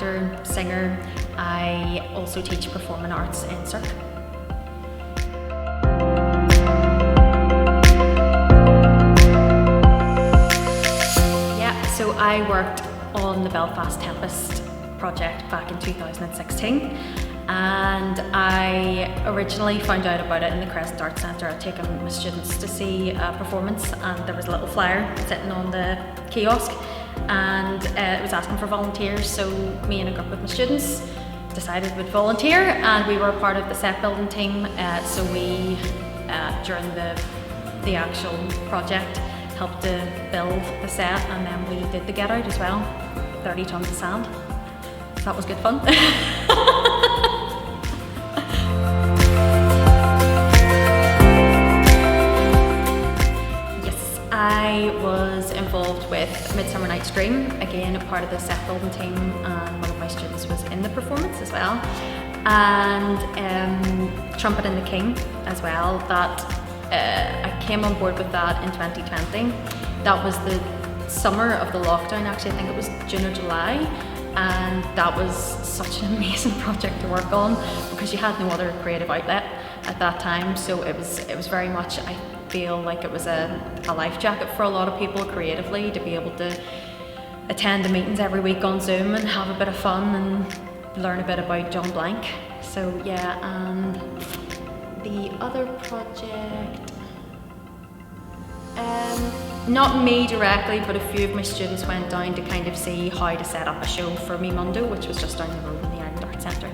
actor, singer. I also teach performing arts in Cirque. Yeah, so I worked on the Belfast Tempest project back in 2016. And I originally found out about it in the Crescent Arts Centre. I'd taken my students to see a performance, and there was a little flyer sitting on the kiosk, and it was asking for volunteers. So me and a group of my students decided we'd volunteer, and we were a part of the set building team. So we, during the actual project, helped to build the set, and then we did the get out as well, 30 tons of sand. So that was good fun. I was involved with Midsummer Dream, again a part of the set building team, and one of my students was in the performance as well. And Trumpet and King as well, that I came on board with that in 2020. That was the summer of the lockdown, actually. I think it was June or July, and that was such an amazing project to work on because you had no other creative outlet at that time. So it was very much, I feel like it was a life jacket for a lot of people creatively, to be able to attend the meetings every week on Zoom and have a bit of fun and learn a bit about John Blank. So yeah, and the other project, not me directly, but a few of my students went down to kind of see how to set up a show for Mi Mundo, which was just down the road in the Ireland Arts Centre.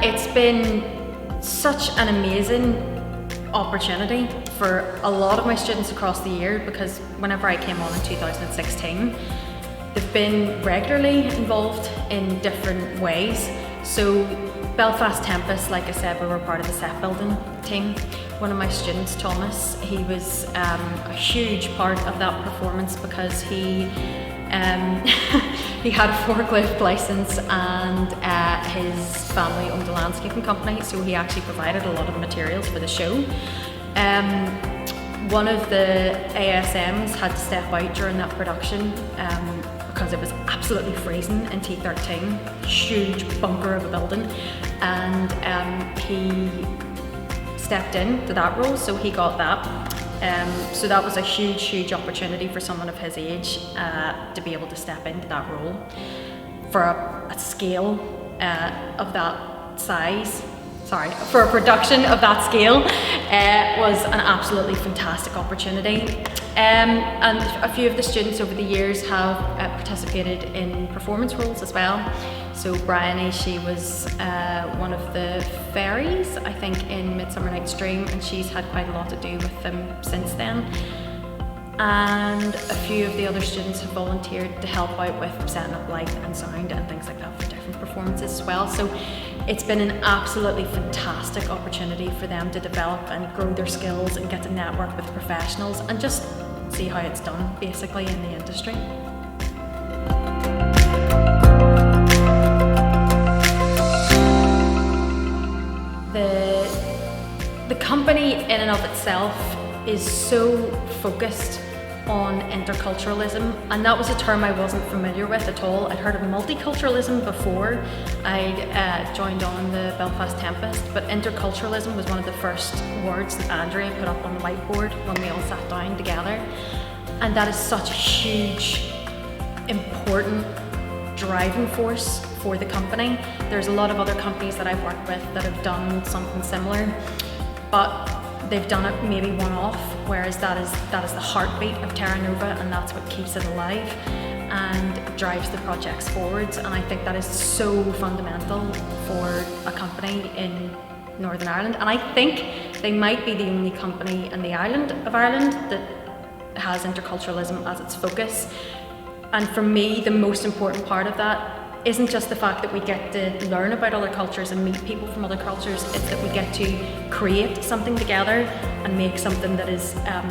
It's been such an amazing opportunity for a lot of my students across the year, because whenever I came on in 2016, they've been regularly involved in different ways. So Belfast Tempest, like I said, we were part of the set building team. One of my students, Thomas, he was a huge part of that performance because he he had a forklift license, and his family owned a landscaping company, so he actually provided a lot of the materials for the show. One of the ASMs had to step out during that production because it was absolutely freezing in T13, huge bunker of a building, and he stepped into that role, so he got that. So that was a huge opportunity for someone of his age to be able to step into that role for a scale of that size. For a production of that scale, was an absolutely fantastic opportunity. And a few of the students over the years have participated in performance roles as well. So Bryony, she was one of the fairies, I think, in Midsummer Dream, and she's had quite a lot to do with them since then. And a few of the other students have volunteered to help out with setting up light and sound and things like that for different performances as well. So it's been an absolutely fantastic opportunity for them to develop and grow their skills and get to network with professionals and just see how it's done basically in the industry. The company in and of itself is so focused on interculturalism, and that was a term I wasn't familiar with at all. I'd heard of multiculturalism before I joined on the Belfast Tempest, but interculturalism was one of the first words that Andrea put up on the whiteboard when we all sat down together. And that is such a huge, important driving force for the company. There's a lot of other companies that I've worked with that have done something similar, but they've done it maybe one-off, whereas that is the heartbeat of Terra Nova, and that's what keeps it alive and drives the projects forwards. And I think that is so fundamental for a company in Northern Ireland. And I think they might be the only company in the island of Ireland that has interculturalism as its focus. And for me, the most important part of that isn't just the fact that we get to learn about other cultures and meet people from other cultures, it's that we get to create something together and make something that is a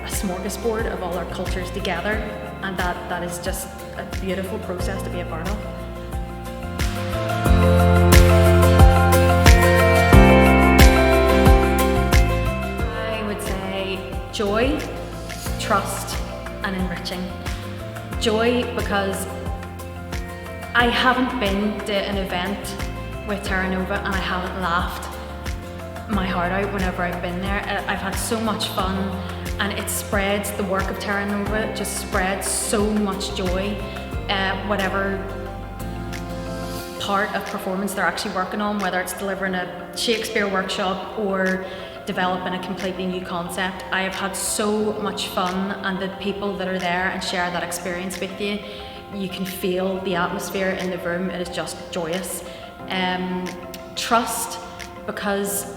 smorgasbord of all our cultures together, and that is just a beautiful process to be a part of. joy, trust, and enriching. Joy because I haven't been to an event with Terra Nova and I haven't laughed my heart out whenever I've been there. I've had so much fun, and it spreads, the work of Terra Nova just spreads so much joy. Whatever part of performance they're actually working on, whether it's delivering a Shakespeare workshop or developing a completely new concept, I have had so much fun, and the people that are there and share that experience with you, you can feel the atmosphere in the room. It is just joyous. Trust, because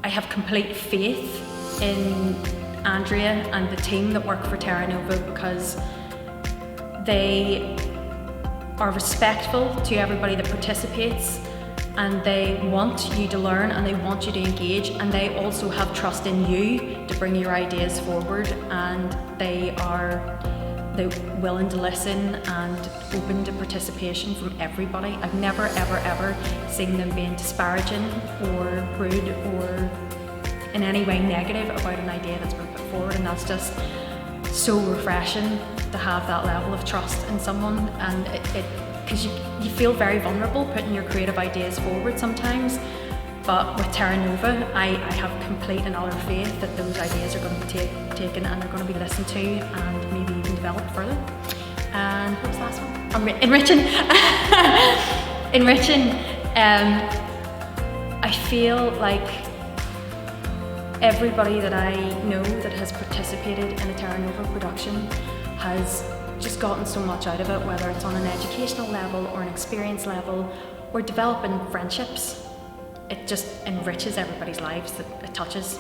I have complete faith in Andrea and the team that work for Terra Nova, because they are respectful to everybody that participates, and they want you to learn and they want you to engage, and they also have trust in you to bring your ideas forward, and they're willing to listen and open to participation from everybody. I've never ever seen them being disparaging or rude or in any way negative about an idea that's been put forward, and that's just so refreshing to have that level of trust in someone. And it because you feel very vulnerable putting your creative ideas forward sometimes, but with Terra Nova I have complete and utter faith that those ideas are going to be taken and they're going to be listened to and maybe even developed further. And what was the last one? Enriching. Enriching. I feel like everybody that I know that has participated in a Terra Nova production has just gotten so much out of it, whether it's on an educational level or an experience level or developing friendships. It just enriches everybody's lives that it touches.